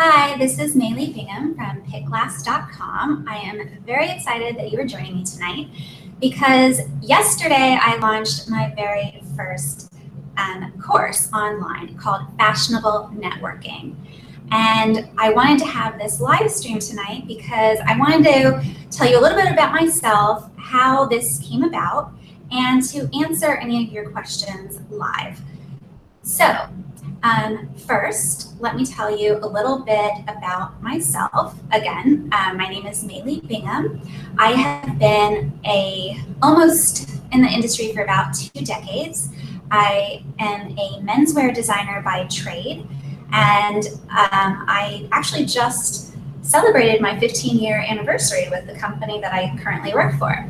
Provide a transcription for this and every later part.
Hi, this is Maylee Bingham from PickGlass.com. I am very excited that you are joining me tonight because yesterday I launched my very first course online called Fashionable Networking. And I wanted to have this live stream tonight because I wanted to tell you a little bit about myself, how this came about, and to answer any of your questions live. So, first, let me tell you a little bit about myself. Again, my name is Maylee Bingham. I have been almost in the industry for about 2 decades. I am a menswear designer by trade, and I actually just celebrated my 15-year anniversary with the company that I currently work for.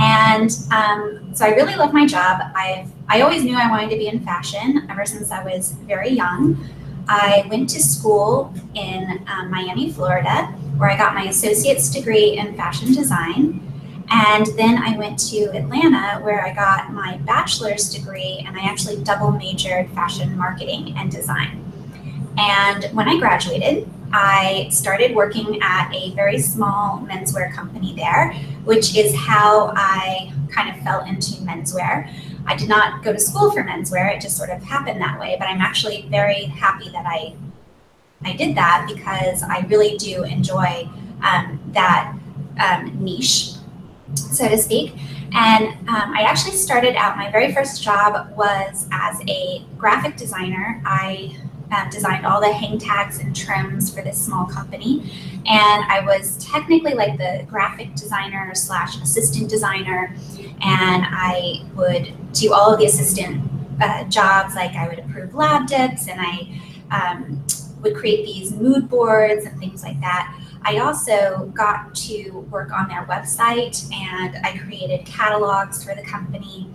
And so I really love my job. I always knew I wanted to be in fashion ever since I was very young. I went to school in Miami, Florida, where I got my associate's degree in fashion design. And then I went to Atlanta, where I got my bachelor's degree, and I actually double majored fashion marketing and design. And when I graduated, I started working at a very small menswear company there, which is how I kind of fell into menswear. I did not go to school for menswear, it just sort of happened that way, but I'm actually very happy that I did that because I really do enjoy that niche, so to speak. And I actually started out, my very first job was as a graphic designer. I designed all the hang tags and trims for this small company. And I was technically like the graphic designer / assistant designer. And I would do all of the assistant jobs, like I would approve lab dips and I would create these mood boards and things like that. I also got to work on their website and I created catalogs for the company.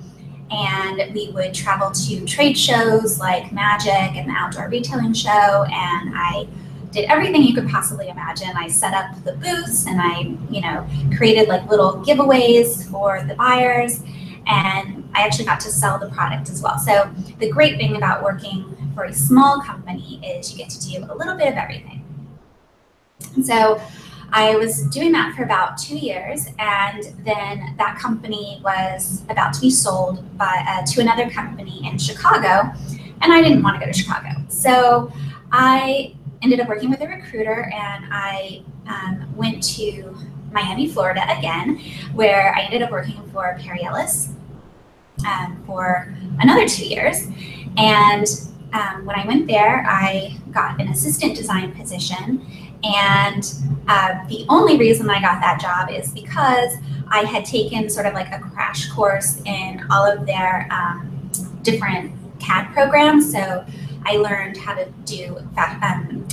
And we would travel to trade shows like Magic and the Outdoor Retailing Show, and I did everything you could possibly imagine. I set up the booths and I, created like little giveaways for the buyers, and I actually got to sell the product as well. So the great thing about working for a small company is you get to do a little bit of everything. And so I was doing that for about 2 years, and then that company was about to be sold to another company in Chicago, and I didn't want to go to Chicago. So I ended up working with a recruiter, and I went to Miami, Florida again, where I ended up working for Perry Ellis for another 2 years. And when I went there, I got an assistant design position. And the only reason I got that job is because I had taken sort of like a crash course in all of their different CAD programs. So I learned how to do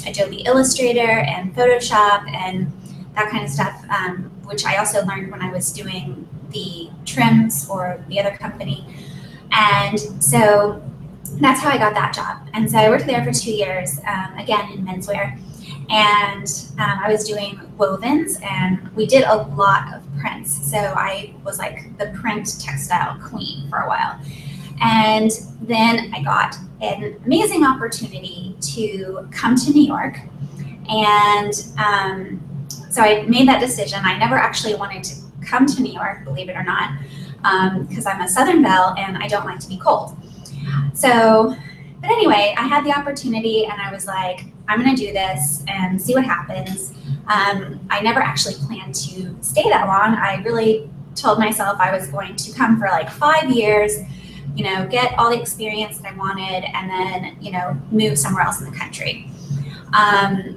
Adobe Illustrator and Photoshop and that kind of stuff, which I also learned when I was doing the trims for the other company. And so that's how I got that job. And so I worked there for 2 years, again in menswear. And I was doing wovens, and we did a lot of prints. So I was like the print textile queen for a while. And then I got an amazing opportunity to come to New York. And so I made that decision. I never actually wanted to come to New York, believe it or not, because I'm a Southern Belle and I don't like to be cold. So, but anyway, I had the opportunity and I was like, I'm going to do this and see what happens. I never actually planned to stay that long. I really told myself I was going to come for like 5 years, get all the experience that I wanted, and then, move somewhere else in the country. But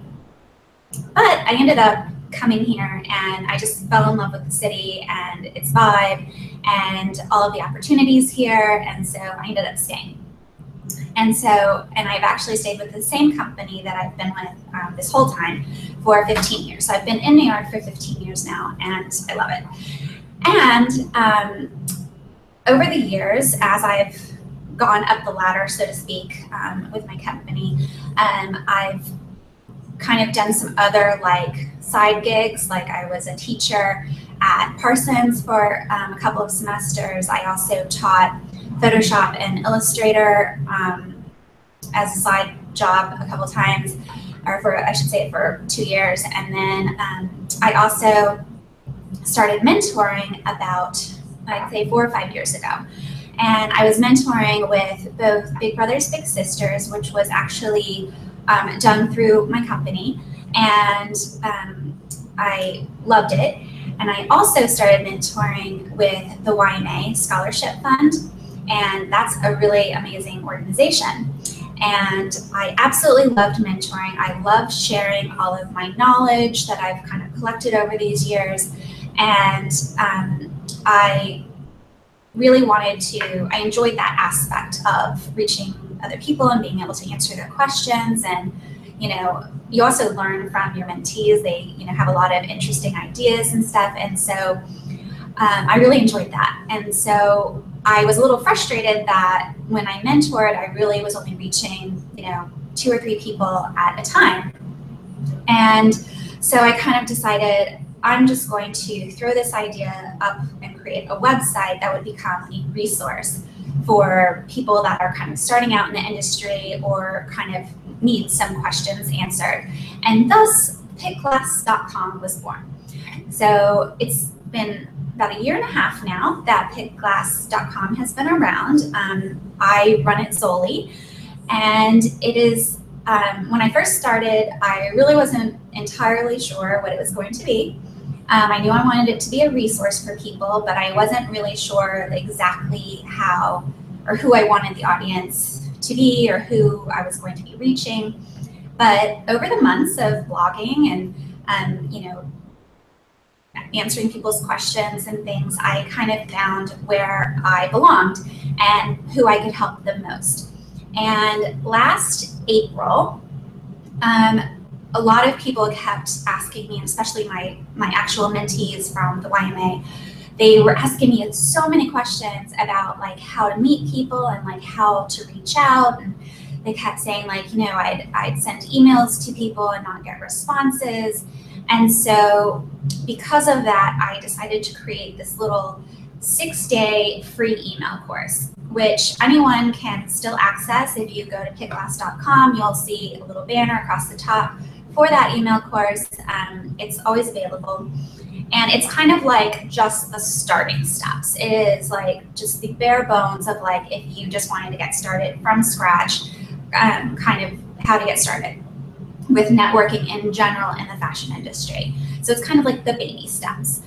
I ended up coming here and I just fell in love with the city and its vibe and all of the opportunities here. And so I ended up staying. And I've actually stayed with the same company that I've been with this whole time for 15 years. So I've been in New York for 15 years now, and I love it. And over the years, as I've gone up the ladder, so to speak, with my company, I've kind of done some other like side gigs. Like I was a teacher at Parsons for a couple of semesters. I also taught Photoshop and Illustrator as a side job a couple times. or for, I should say, for 2 years. And then I also started mentoring about, I'd say 4 or 5 years ago. And I was mentoring with both Big Brothers Big Sisters, which was actually done through my company, and I loved it. And I also started mentoring with the YMA Scholarship Fund, and that's a really amazing organization. And I absolutely loved mentoring. I loved sharing all of my knowledge that I've kind of collected over these years. And I really I enjoyed that aspect of reaching other people and being able to answer their questions. And, you know, you also learn from your mentees. They, you know, have a lot of interesting ideas and stuff. And so I really enjoyed that. And so I was a little frustrated that when I mentored, I really was only reaching, you know, 2 or 3 people at a time. And so I kind of decided I'm just going to throw this idea up and create a website that would become a resource for people that are kind of starting out in the industry or kind of need some questions answered. And thus, pickglass.com was born. So it's been about 1.5 years now that pickglass.com has been around. I run it solely, and it is, when I first started, I really wasn't entirely sure what it was going to be. I knew I wanted it to be a resource for people, but I wasn't really sure exactly how or who I wanted the audience to be or who I was going to be reaching. But over the months of blogging and you know, answering people's questions and things, I kind of found where I belonged and who I could help the most. And last April, a lot of people kept asking me, especially my actual mentees from the YMA, they were asking me so many questions about like how to meet people and like how to reach out. And they kept saying like, you know, I'd send emails to people and not get responses. And so because of that, I decided to create this little 6-day free email course, which anyone can still access. If you go to pickglass.com, you'll see a little banner across the top for that email course. It's always available. And it's kind of like just the starting steps. It is like just the bare bones of like if you just wanted to get started from scratch, kind of how to get started with networking in general in the fashion industry. So it's kind of like the baby steps.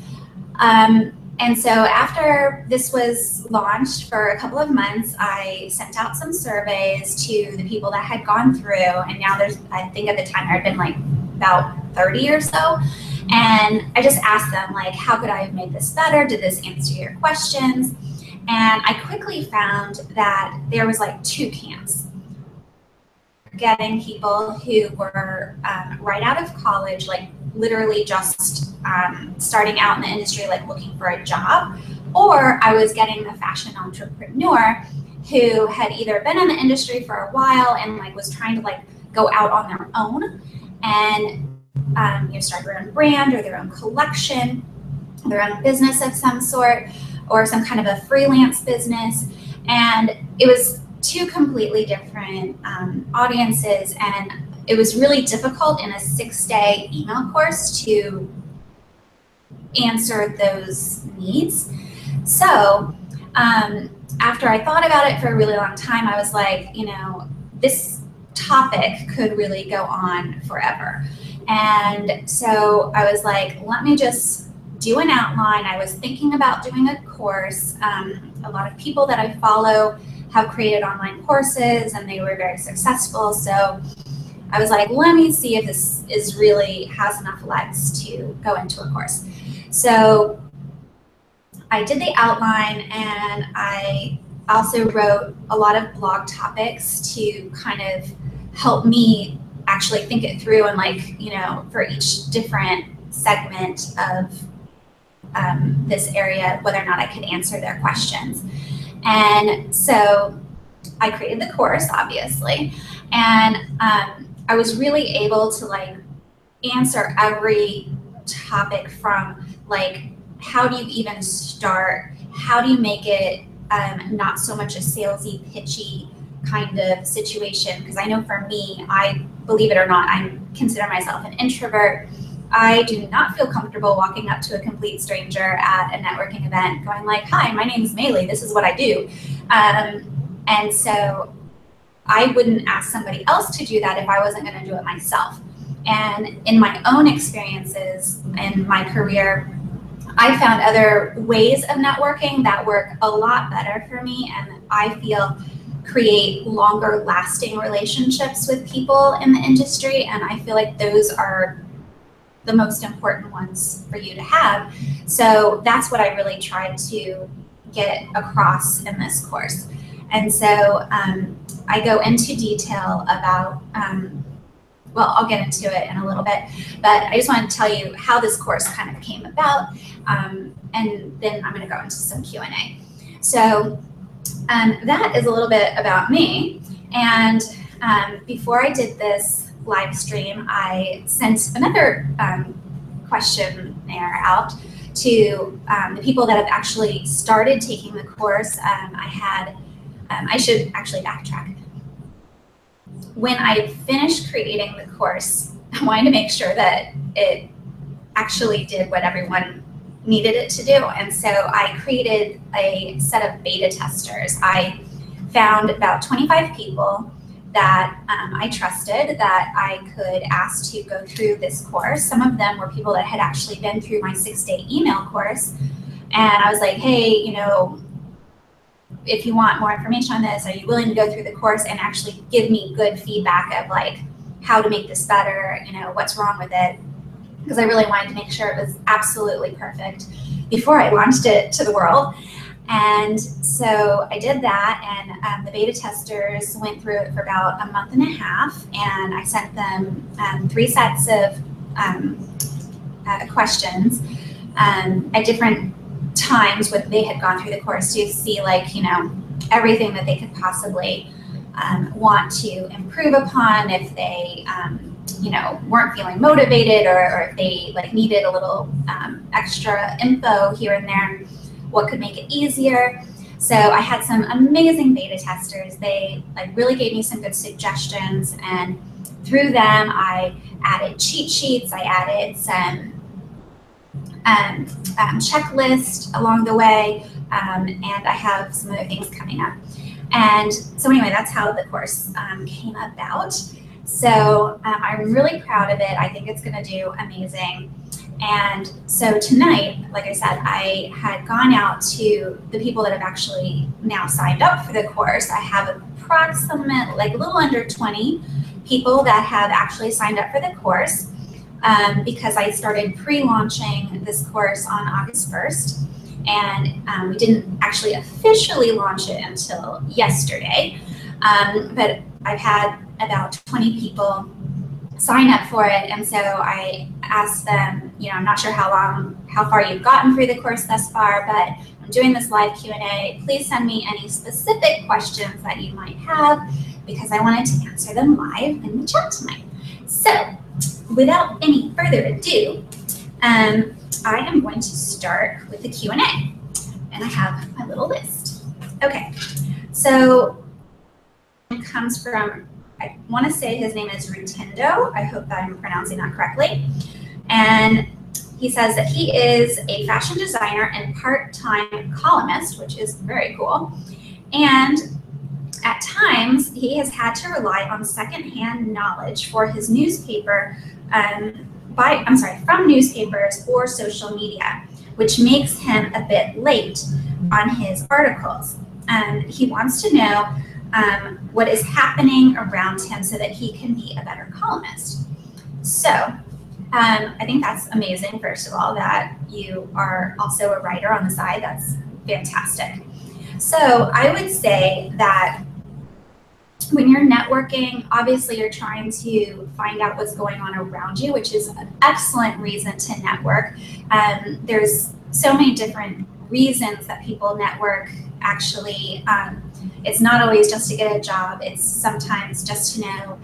And so after this was launched for a couple of months, I sent out some surveys to the people that had gone through, and now there's, I think at the time there had been like about 30 or so. And I just asked them like, how could I have made this better? Did this answer your questions? And I quickly found that there was like 2 camps. Getting people who were right out of college, like literally just starting out in the industry, like looking for a job, or I was getting the fashion entrepreneur who had either been in the industry for a while and like was trying to like go out on their own and you know, start their own brand or their own collection, their own business of some sort, or some kind of a freelance business. And it was 2 completely different audiences, and it was really difficult in a 6-day email course to answer those needs. So after I thought about it for a really long time, I was like, you know, this topic could really go on forever. And so I was like, let me just do an outline. I was thinking about doing a course. A lot of people that I follow have created online courses and they were very successful. So I was like, let me see if this is really has enough legs to go into a course. So I did the outline, and I also wrote a lot of blog topics to kind of help me actually think it through and like, you know, for each different segment of this area, whether or not I could answer their questions. And so I created the course, obviously, and I was really able to like answer every topic from like, how do you even start? How do you make it not so much a salesy, pitchy kind of situation, because I know for me, I believe it or not, I consider myself an introvert. I do not feel comfortable walking up to a complete stranger at a networking event going like, hi, my name is Maylee, this is what I do. And so I wouldn't ask somebody else to do that if I wasn't going to do it myself. And in my own experiences in my career, I found other ways of networking that work a lot better for me, and I feel create longer lasting relationships with people in the industry. And I feel like those are the most important ones for you to have. So that's what I really tried to get across in this course. And so I go into detail about, well, I'll get into it in a little bit, but I just want to tell you how this course kind of came about, and then I'm going to go into some Q&A. So that is a little bit about me. And before I did this live stream, I sent another questionnaire out to the people that have actually started taking the course. I should actually backtrack. When I finished creating the course, I wanted to make sure that it actually did what everyone needed it to do. And so I created a set of beta testers. I found about 25 people that I trusted that I could ask to go through this course. Some of them were people that had actually been through my 6-day email course. And I was like, hey, you know, if you want more information on this, are you willing to go through the course and actually give me good feedback of like how to make this better, you know, what's wrong with it? Because I really wanted to make sure it was absolutely perfect before I launched it to the world. And so I did that, and the beta testers went through it for about a month and a half, and I sent them 3 sets of questions at different times when they had gone through the course to see, like, you know, everything that they could possibly want to improve upon if they you know, weren't feeling motivated, or if they like needed a little extra info here and there, what could make it easier. So I had some amazing beta testers. They like really gave me some good suggestions, and through them I added cheat sheets, I added some checklist along the way, and I have some other things coming up. And so anyway, that's how the course came about. So I'm really proud of it. I think it's going to do amazing. And so tonight, like I said, I had gone out to the people that have actually now signed up for the course. I have approximate, like a little under 20 people that have actually signed up for the course, because I started pre-launching this course on August 1st. And we didn't actually officially launch it until yesterday. But I've had about 20 people sign up for it. And so I asked them, you know, I'm not sure how far you've gotten through the course thus far, but I'm doing this live Q&A. Please send me any specific questions that you might have, because I wanted to answer them live in the chat tonight. So without any further ado, I am going to start with the Q&A, and I have my little list. Okay, so it comes from, I want to say his name is Rutindo. I hope that I'm pronouncing that correctly. And he says that he is a fashion designer and part-time columnist, which is very cool. And at times, he has had to rely on secondhand knowledge for his newspaper, from newspapers or social media, which makes him a bit late on his articles. He wants to know what is happening around him so that he can be a better columnist. So I think that's amazing, first of all, that you are also a writer on the side. That's fantastic. So I would say that when you're networking, obviously you're trying to find out what's going on around you, which is an excellent reason to network. There's so many different reasons that people network. Actually, it's not always just to get a job. It's sometimes just to know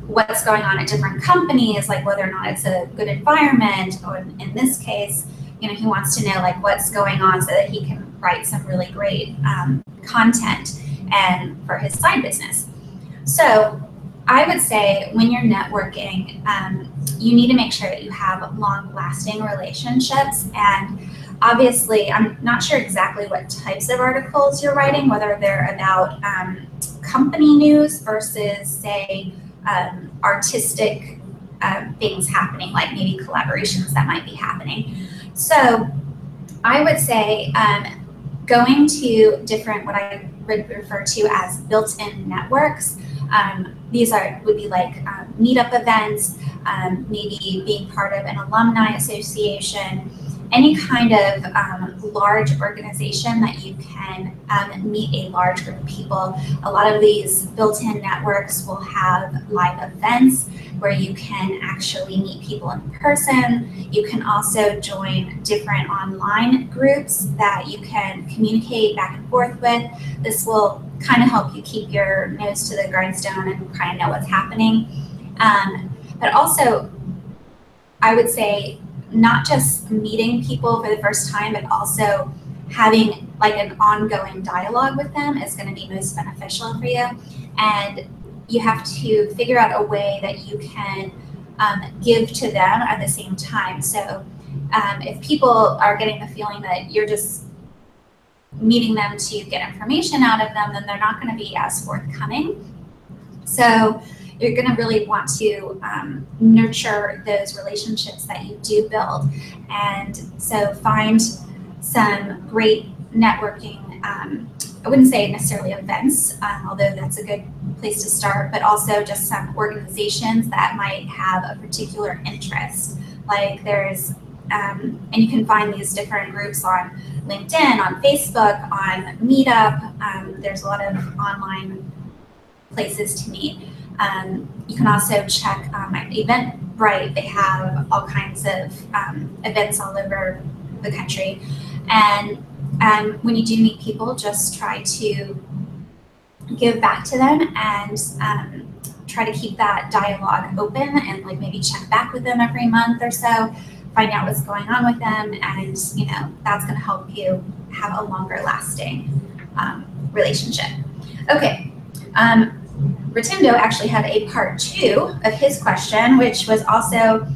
what's going on at different companies, like whether or not it's a good environment, or in this case, you know, he wants to know like what's going on so that he can write some really great content. and for his side business. So I would say when you're networking, you need to make sure that you have long-lasting relationships. And obviously, I'm not sure exactly what types of articles you're writing, whether they're about company news versus, say, artistic things happening, like maybe collaborations that might be happening. So I would say going to different, what I would refer to as built-in networks. These would be like meetup events, maybe being part of an alumni association, any kind of large organization that you can meet a large group of people. A lot of these built-in networks will have live events where you can actually meet people in person. You can also join different online groups that you can communicate back and forth with. This will kind of help you keep your nose to the grindstone and kind of know what's happening. But also, I would say not just meeting people for the first time, but also having like an ongoing dialogue with them is going to be most beneficial for you. And you have to figure out a way that you can give to them at the same time. So if people are getting the feeling that you're just meeting them to get information out of them, then they're not going to be as forthcoming. So you're going to really want to nurture those relationships that you do build. And so find some great networking, I wouldn't say necessarily events, although that's a good place to start, but also just some organizations that might have a particular interest. Like there's, and you can find these different groups on LinkedIn, on Facebook, on Meetup. There's a lot of online places to meet. You can also check Eventbrite. They have all kinds of events all over the country. And when you do meet people, just try to give back to them and try to keep that dialogue open and like maybe check back with them every month or so, find out what's going on with them, and that's going to help you have a longer lasting relationship. Okay. Rotundo actually had a part 2 of his question, which was also,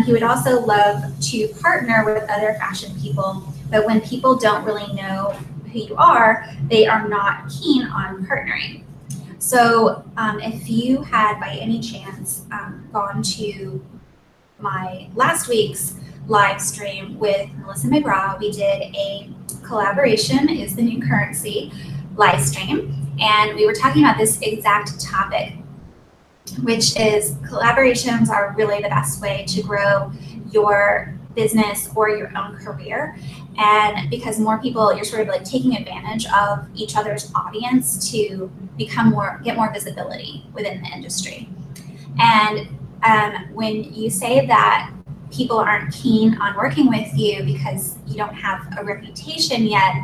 he would also love to partner with other fashion people, but when people don't really know who you are, they are not keen on partnering. So if you had by any chance gone to my last week's live stream with Melissa McGraw, we did a collaboration is the new currency live stream. And we were talking about this exact topic, which is collaborations are really the best way to grow your business or your own career. And because more people, you're sort of like taking advantage of each other's audience to get more visibility within the industry. And when you say that people aren't keen on working with you because you don't have a reputation yet,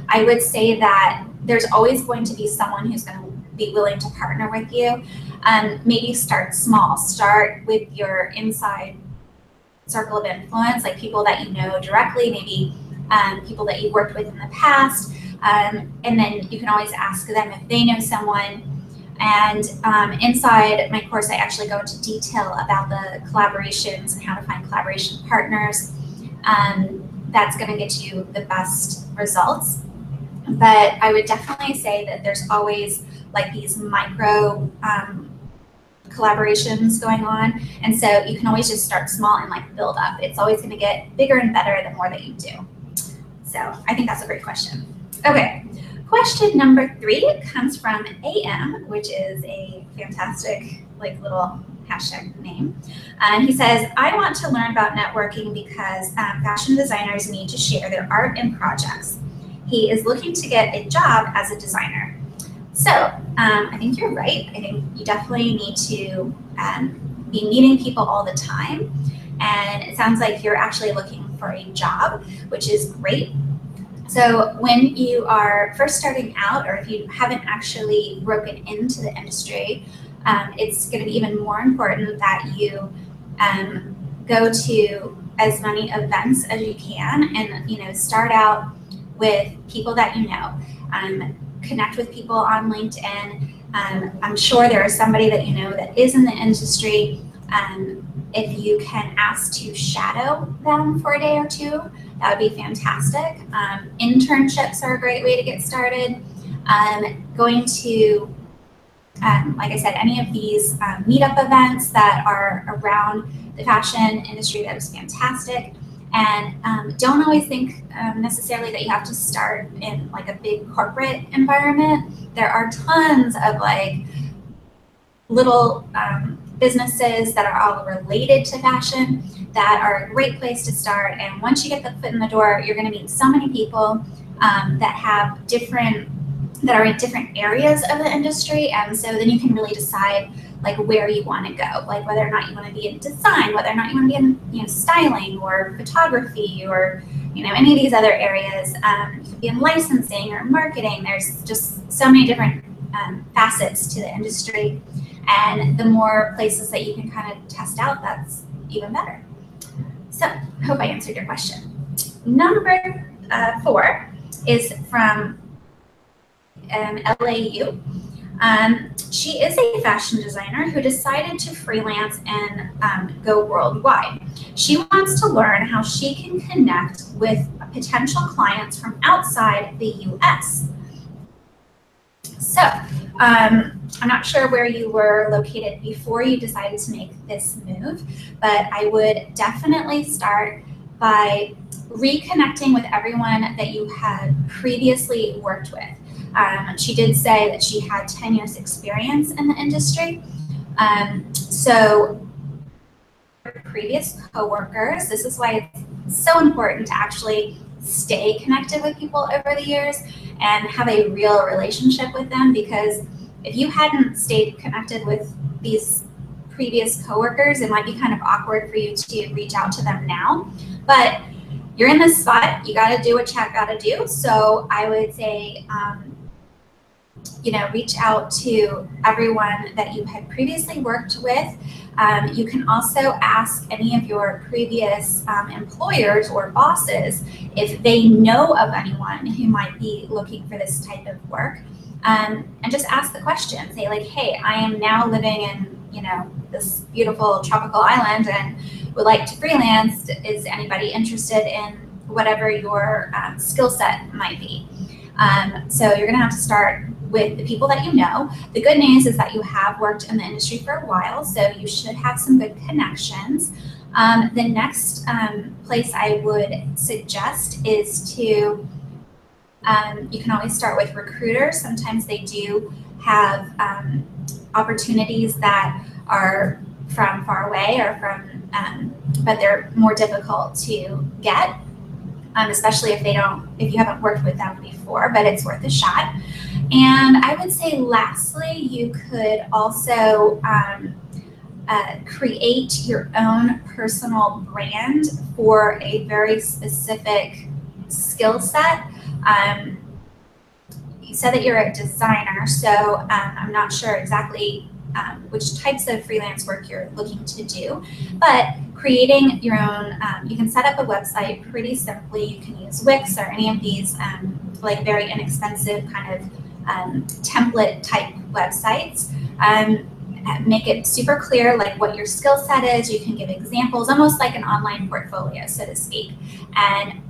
I would say that there's always going to be someone who's going to be willing to partner with you. Maybe start small. Start with your inside circle of influence, like people that you know directly, maybe people that you've worked with in the past. And then you can always ask them if they know someone. And inside my course, I actually go into detail about the collaborations and how to find collaboration partners. That's going to get you the best results. But I would definitely say that there's always like these micro collaborations going on. And so you can always just start small and like build up. It's always going to get bigger and better the more that you do. So I think that's a great question. Okay, question number 3 comes from AM, which is a fantastic like little hashtag name. And he says, I want to learn about networking because fashion designers need to share their art and projects. He is looking to get a job as a designer. So I think you're right. I think you definitely need to be meeting people all the time. And it sounds like you're actually looking for a job, which is great. So when you are first starting out, or if you haven't actually broken into the industry, it's going to be even more important that you go to as many events as you can and start out with people that you know. connect with people on LinkedIn. I'm sure there is somebody that you know that is in the industry. If you can ask to shadow them for a day or two, that would be fantastic. Internships are a great way to get started. Going to, like I said, any of these meetup events that are around the fashion industry, that is fantastic. And don't always think necessarily that you have to start in like a big corporate environment. There are tons of like little businesses that are all related to fashion that are a great place to start. And once you get the foot in the door, you're going to meet so many people that are in different areas of the industry. And so then you can really decide like where you want to go, like whether or not you want to be in design, whether or not you want to be in styling or photography or any of these other areas. You could be in licensing or marketing. There's just so many different facets to the industry, and the more places that you can kind of test out, that's even better. So I hope I answered your question. Number 4 is from LAU. She is a fashion designer who decided to freelance and go worldwide. She wants to learn how she can connect with potential clients from outside the US. So I'm not sure where you were located before you decided to make this move, but I would definitely start by reconnecting with everyone that you had previously worked with. She did say that she had 10 years experience in the industry. So previous coworkers, this is why it's so important to actually stay connected with people over the years and have a real relationship with them, because if you hadn't stayed connected with these previous coworkers, it might be kind of awkward for you to reach out to them now. But you're in this spot, you got to do what you got to do. So I would say, reach out to everyone that you had previously worked with. You can also ask any of your previous employers or bosses if they know of anyone who might be looking for this type of work, and just ask the question. Say like, hey, I am now living in this beautiful tropical island and would like to freelance. Is anybody interested in whatever your skill set might be? So you're gonna have to start with the people that you know. The good news is that you have worked in the industry for a while, so you should have some good connections. The next place I would suggest is to, you can always start with recruiters. Sometimes they do have opportunities that are from far away or from, but they're more difficult to get, especially if you haven't worked with them before, but it's worth a shot. And I would say lastly, you could also create your own personal brand for a very specific skill set. You said that you're a designer, so I'm not sure exactly which types of freelance work you're looking to do, but creating your own, you can set up a website pretty simply. You can use Wix or any of these like very inexpensive kind of template type websites. Make it super clear like what your skill set is. You can give examples, almost like an online portfolio, so to speak. And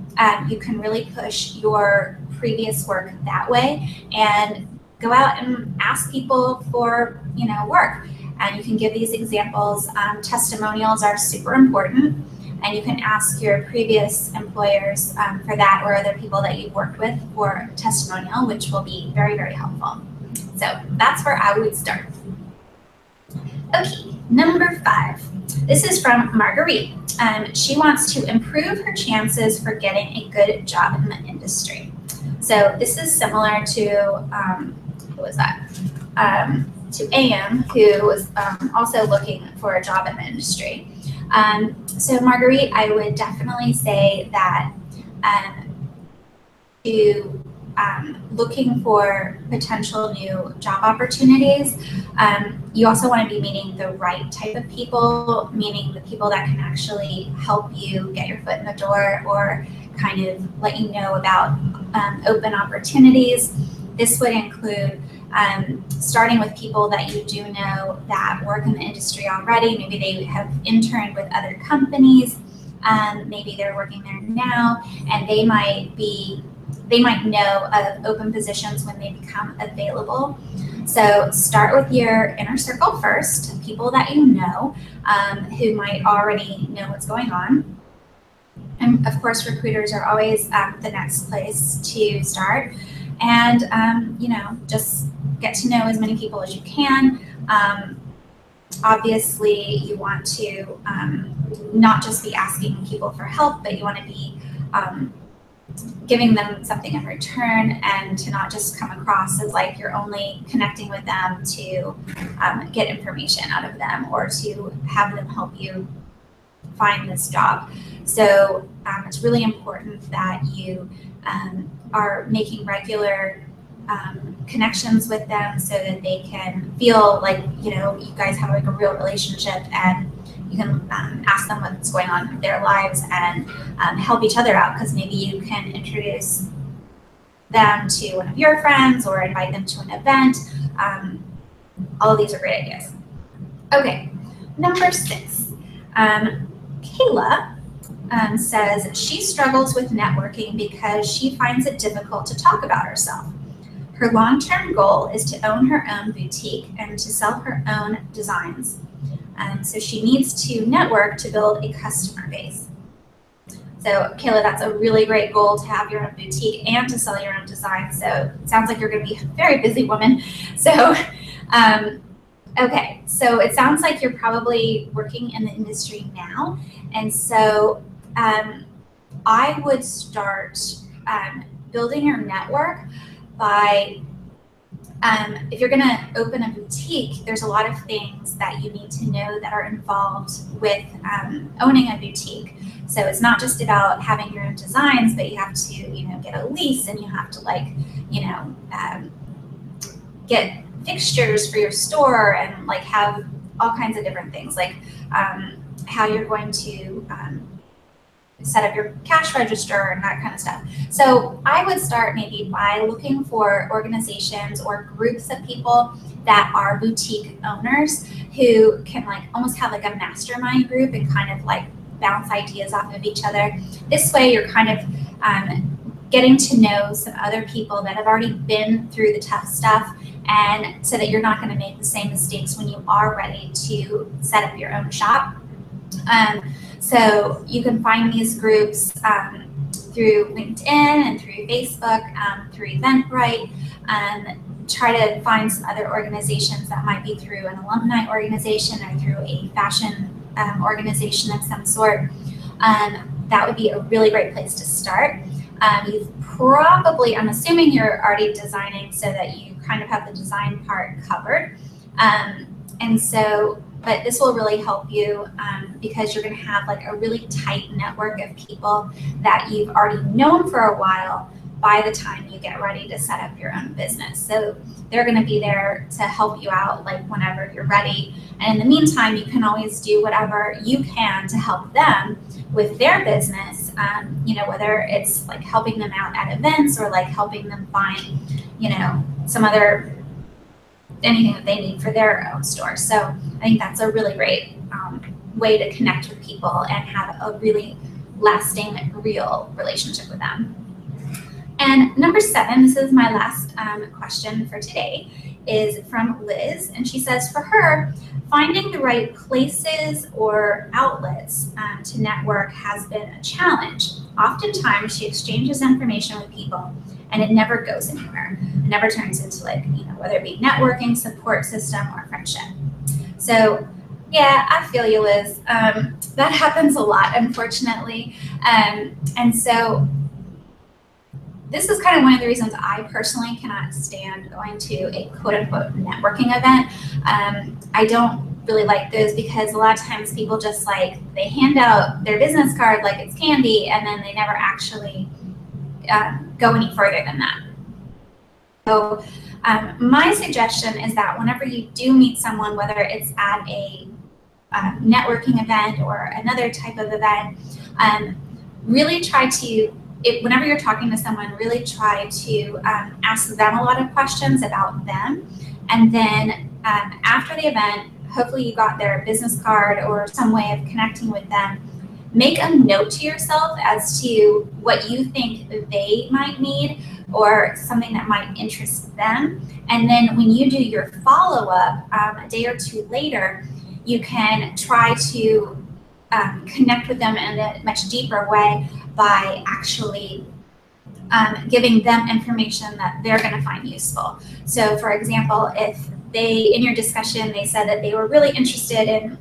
you can really push your previous work that way and go out and ask people for work. And you can give these examples. Testimonials are super important, and you can ask your previous employers for that, or other people that you've worked with for testimonial, which will be very, very helpful. So that's where I would start. Okay, number 5. This is from Marguerite. She wants to improve her chances for getting a good job in the industry. So this is similar to, who was that? To AM, who was also looking for a job in the industry. So Marguerite, I would definitely say that looking for potential new job opportunities, you also want to be meeting the right type of people, meaning the people that can actually help you get your foot in the door or kind of let you know about open opportunities. this would include starting with people that you do know that work in the industry already. Maybe they have interned with other companies. Maybe they're working there now, and they might know of open positions when they become available. So start with your inner circle first, people that you know who might already know what's going on. And of course, recruiters are always the next place to start. And, just get to know as many people as you can. Obviously, you want to not just be asking people for help, but you want to be giving them something in return, and to not just come across as like you're only connecting with them to get information out of them or to have them help you find this job. So it's really important that you are making regular connections with them so that they can feel like, you guys have like a real relationship, and you can ask them what's going on in their lives and help each other out, because maybe you can introduce them to one of your friends or invite them to an event. All of these are great ideas. Okay, number 6. Kayla says she struggles with networking because she finds it difficult to talk about herself. Her long-term goal is to own her own boutique and to sell her own designs. So she needs to network to build a customer base. So Kayla, that's a really great goal, to have your own boutique and to sell your own designs. So it sounds like you're going to be a very busy woman. So, okay, so it sounds like you're probably working in the industry now. And so I would start building your network by, if you're going to open a boutique, there's a lot of things that you need to know that are involved with owning a boutique. So it's not just about having your own designs, but you have to, get a lease, and you have to get fixtures for your store, and have all kinds of different things, how you're going to set up your cash register and that kind of stuff. So I would start maybe by looking for organizations or groups of people that are boutique owners who can almost have a mastermind group and kind of bounce ideas off of each other. This way you're kind of getting to know some other people that have already been through the tough stuff, and so that you're not going to make the same mistakes when you are ready to set up your own shop. So you can find these groups through LinkedIn and through Facebook, through Eventbrite. Try to find some other organizations that might be through an alumni organization or through a fashion organization of some sort. That would be a really great place to start. You've probably, I'm assuming you're already designing so that you kind of have the design part covered. But this will really help you because you're going to have a really tight network of people that you've already known for a while by the time you get ready to set up your own business. So they're going to be there to help you out whenever you're ready. And in the meantime, you can always do whatever you can to help them with their business, whether it's helping them out at events or helping them find, some other anything that they need for their own store. So I think that's a really great way to connect with people and have a really lasting, real relationship with them. And number 7, this is my last question for today, is from Liz. And she says, for her, finding the right places or outlets to network has been a challenge. Oftentimes she exchanges information with people and it never goes anywhere. It never turns into whether it be networking, support system, or friendship. So yeah, I feel you, Liz. That happens a lot, unfortunately. And so this is kind of one of the reasons I personally cannot stand going to a quote-unquote networking event. I don't really like those because a lot of times people just they hand out their business card like it's candy, and then they never actually go any further than that. So my suggestion is that whenever you do meet someone, whether it's at a networking event or another type of event, really try to whenever you're talking to someone, really try to ask them a lot of questions about them. And then after the event, hopefully you got their business card or some way of connecting with them. Make a note to yourself as to what you think they might need or something that might interest them. And then when you do your follow-up a day or two later, you can try to connect with them in a much deeper way by actually giving them information that they're going to find useful. So for example, if in your discussion, they said that they were really interested in,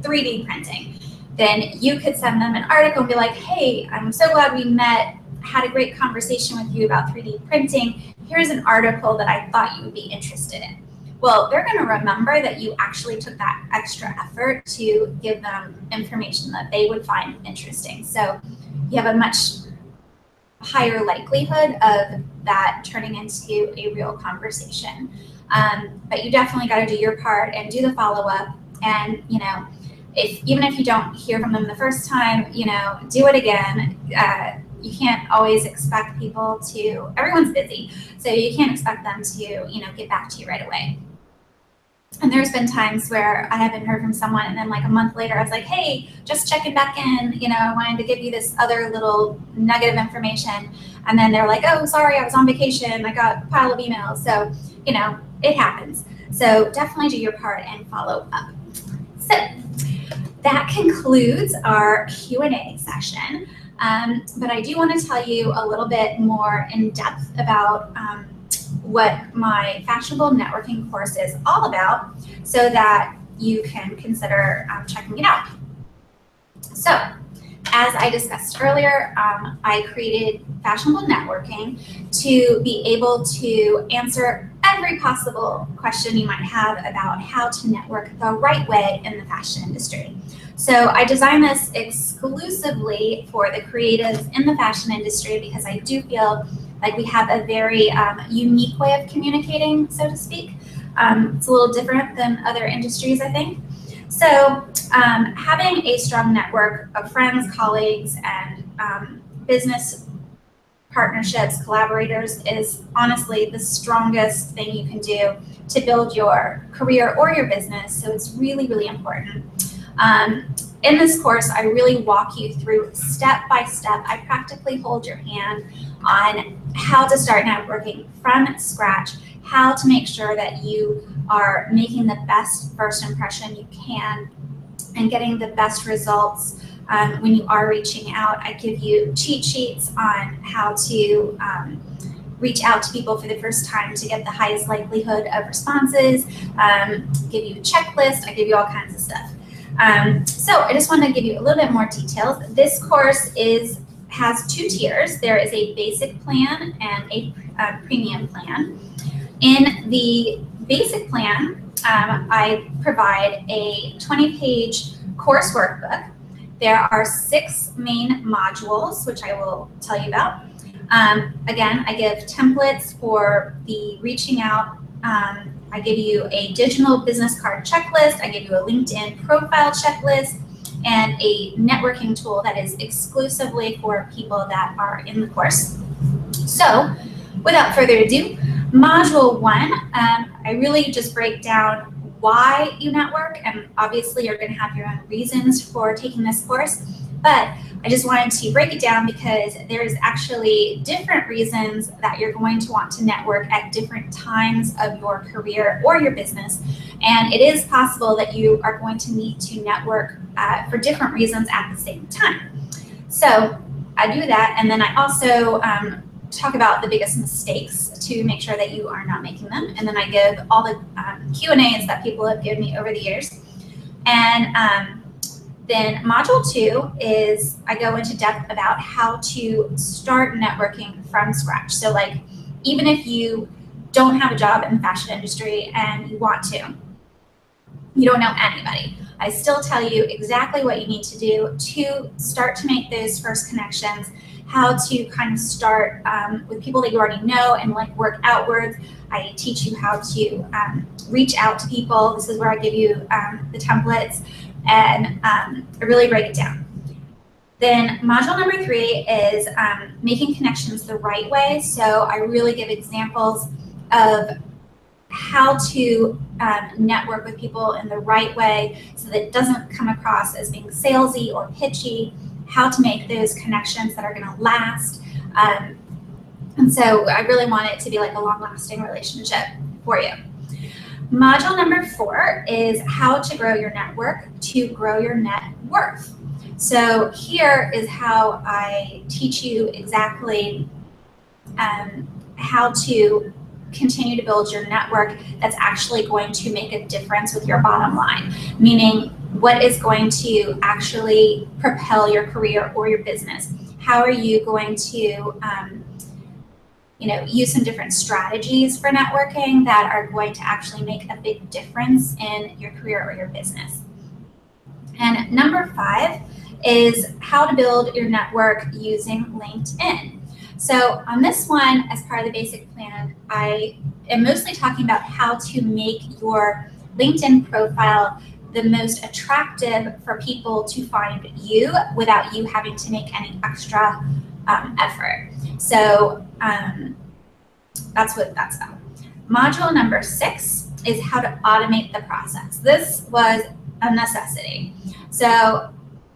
3D printing, then you could send them an article and be like, hey, I'm so glad we met, had a great conversation with you about 3D printing. Here's an article that I thought you would be interested in. Well, they're going to remember that you actually took that extra effort to give them information that they would find interesting. So you have a much higher likelihood of that turning into a real conversation. But you definitely got to do your part and do the follow-up. And, even if you don't hear from them the first time, do it again. You can't always expect people to, everyone's busy, so you can't expect them to, get back to you right away. And there's been times where I haven't heard from someone, and then like a month later, I was like, hey, just checking back in, I wanted to give you this other little nugget of information. And then they're like, oh, sorry, I was on vacation. I got a pile of emails. So, it happens. So definitely do your part and follow up. So that concludes our Q&A session. But I do want to tell you a little bit more in depth about what my Fashionable Networking course is all about, so that you can consider checking it out. So, as I discussed earlier, I created Fashionable Networking to be able to answer every possible question you might have about how to network the right way in the fashion industry. So I designed this exclusively for the creatives in the fashion industry because I do feel like we have a very unique way of communicating, so to speak. It's a little different than other industries, I think. So having a strong network of friends, colleagues, and business partnerships, collaborators is honestly the strongest thing you can do to build your career or your business. So it's really, really important. In this course, I really walk you through step by step. I practically hold your hand on how to start networking from scratch, how to make sure that you are making the best first impression you can and getting the best results when you are reaching out. I give you cheat sheets on how to reach out to people for the first time to get the highest likelihood of responses, give you a checklist, I give you all kinds of stuff. So I just want to give you a little bit more details. This course has two tiers. There is a basic plan and a premium plan. In the basic plan, I provide a 20-page course workbook. There are 6 main modules, which I will tell you about. Again, I give templates for the reaching out. I give you a digital business card checklist. I give you a LinkedIn profile checklist and a networking tool that is exclusively for people that are in the course. So without further ado, module 1, I really just break down why you network, and obviously you're going to have your own reasons for taking this course, but I just wanted to break it down because there's actually different reasons that you're going to want to network at different times of your career or your business, and it is possible that you are going to need to network for different reasons at the same time. So I do that, and then I also talk about the biggest mistakes to make sure that you are not making them. And then I give all the Q&As that people have given me over the years. And then module 2 is I go into depth about how to start networking from scratch. So like, even if you don't have a job in the fashion industry and you want to, you don't know anybody, I still tell you exactly what you need to do to start to make those first connections, how to kind of start with people that you already know and like work outwards. I teach you how to reach out to people. This is where I give you the templates, and I really break it down. Then module number 3 is making connections the right way. So I really give examples of how to network with people in the right way so that it doesn't come across as being salesy or pitchy, how to make those connections that are going to last. And so I really want it to be like a long-lasting relationship for you. Module number 4 is how to grow your network to grow your net worth. So here is how I teach you exactly how to continue to build your network that's actually going to make a difference with your bottom line, meaning what is going to actually propel your career or your business. How are you going to use some different strategies for networking that are going to actually make a big difference in your career or your business. And number 5 is how to build your network using LinkedIn. So on this one, as part of the basic plan, I am mostly talking about how to make your LinkedIn profile the most attractive for people to find you without you having to make any extra effort. So that's what that's about. Module number 6 is how to automate the process. This was a necessity. So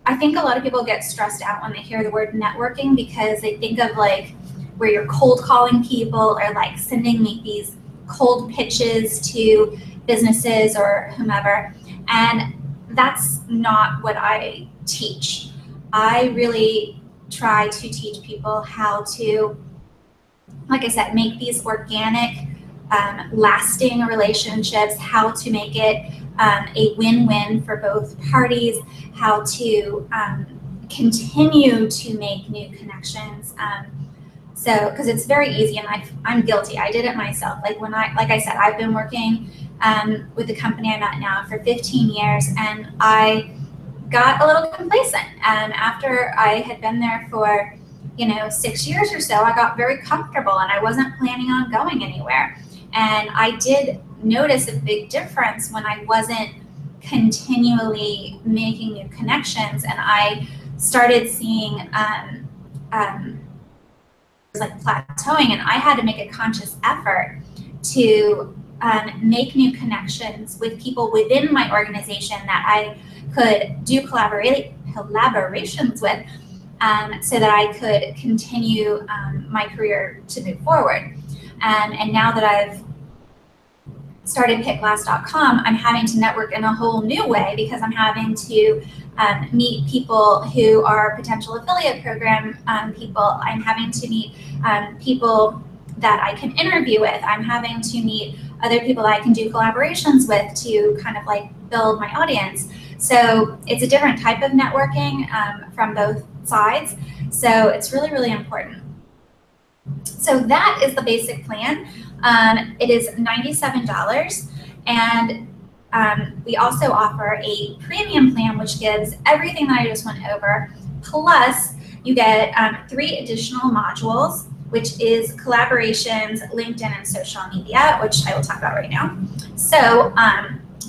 I think a lot of people get stressed out when they hear the word networking because they think of like where you're cold calling people or like sending me these cold pitches to businesses or whomever. And that's not what I teach. I really try to teach people how to, like I said, make these organic, lasting relationships, how to make it a win-win for both parties, how to continue to make new connections. So, because it's very easy, and I'm guilty. I did it myself. Like I said, I've been working with the company I'm at now for 15 years, and I got a little complacent. After I had been there for 6 years or so, I got very comfortable, and I wasn't planning on going anywhere. And I did notice a big difference when I wasn't continually making new connections, and I started seeing like plateauing, and I had to make a conscious effort to make new connections with people within my organization that I could do collaborations with, so that I could continue my career to move forward. And now that I've started PickLast.com, I'm having to network in a whole new way because I'm having to meet people who are potential affiliate program people. I'm having to meet people that I can interview with. I'm having to meet other people that I can do collaborations with to kind of like build my audience. So it's a different type of networking from both sides. So it's really, really important. So that is the basic plan. It is $97, and we also offer a premium plan which gives everything that I just went over, plus you get 3 additional modules, which is collaborations, LinkedIn, and social media, which I will talk about right now. So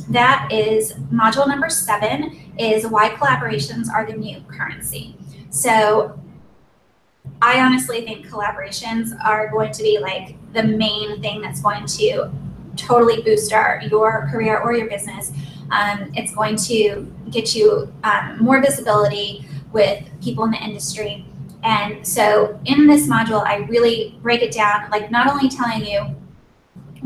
that is module number 7, is why collaborations are the new currency. So I honestly think collaborations are going to be like the main thing that's going to totally boost your career or your business. It's going to get you more visibility with people in the industry. And so in this module, I really break it down, like not only telling you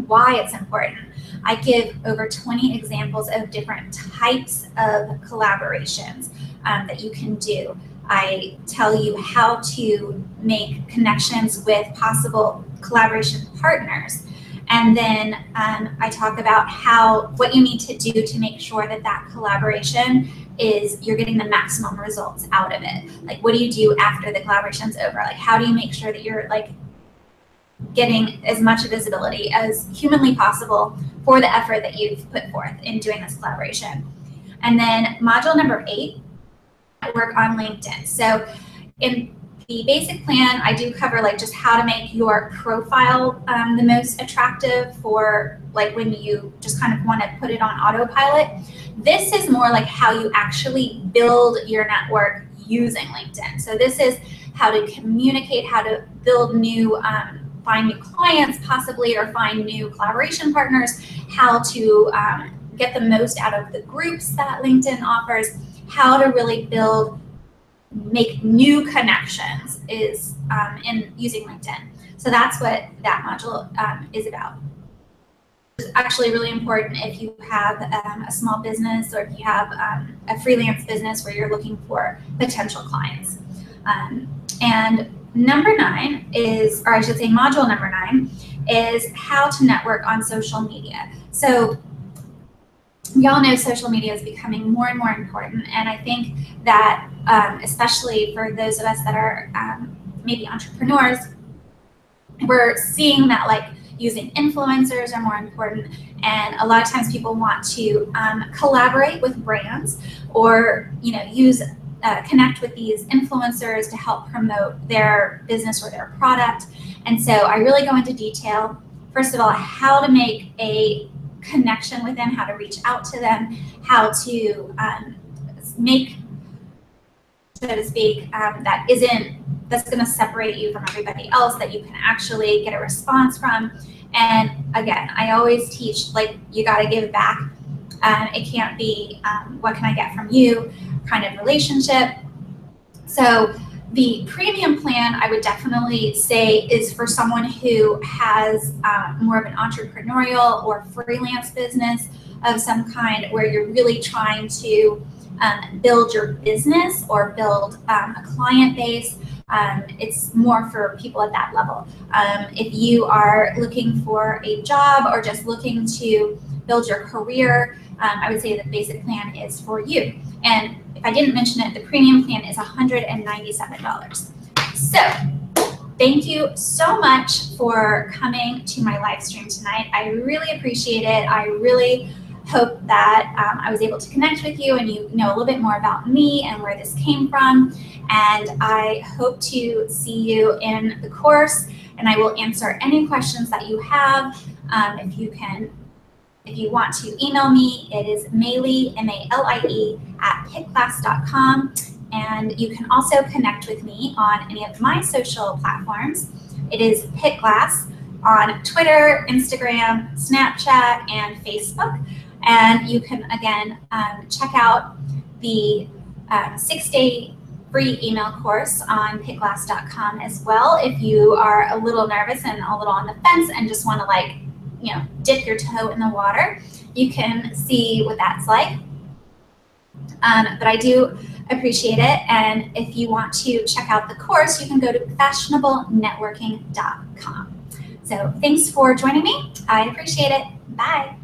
why it's important, I give over 20 examples of different types of collaborations that you can do. I tell you how to make connections with possible collaboration partners. And then I talk about what you need to do to make sure that that collaboration you're getting the maximum results out of it. Like, what do you do after the collaboration's over? Like, how do you make sure that you're like getting as much visibility as humanly possible for the effort that you've put forth in doing this collaboration? And then module number 8, work on LinkedIn. So in the basic plan, I do cover like just how to make your profile the most attractive for like when you just kind of want to put it on autopilot. This is more like how you actually build your network using LinkedIn. So this is how to communicate, how to build new, find new clients possibly, or find new collaboration partners, how to get the most out of the groups that LinkedIn offers, how to really make new connections is in using LinkedIn. So that's what that module is about. It's actually really important if you have a small business, or if you have a freelance business where you're looking for potential clients. And number 9 is, or I should say module number 9, is how to network on social media. So we all know social media is becoming more and more important, and I think that especially for those of us that are maybe entrepreneurs, we're seeing that like using influencers are more important, and a lot of times people want to collaborate with brands, or connect with these influencers to help promote their business or their product. And so I really go into detail, first of all, how to make a connection with them, how to reach out to them, how to make, so to speak, that's going to separate you from everybody else, that you can actually get a response from. And again, I always teach, like, you got to give back. It can't be what can I get from you kind of relationship. So the premium plan, I would definitely say, is for someone who has more of an entrepreneurial or freelance business of some kind, where you're really trying to build your business or build a client base. It's more for people at that level. If you are looking for a job or just looking to build your career, I would say the basic plan is for you. And if I didn't mention it, the premium plan is $197. So thank you so much for coming to my live stream tonight. I really appreciate it. I really hope that I was able to connect with you and you know a little bit more about me and where this came from. And I hope to see you in the course, and I will answer any questions that you have. If you want to email me, it is Malie, M-A-L-I-E, @pitclass.com. And you can also connect with me on any of my social platforms. It is PitClass on Twitter, Instagram, Snapchat, and Facebook. And you can, again, check out the 6-day free email course on pitclass.com as well if you are a little nervous and a little on the fence and just want to dip your toe in the water. You can see what that's like. But I do appreciate it. And if you want to check out the course, you can go to fashionablenetworking.com. So thanks for joining me. I appreciate it. Bye.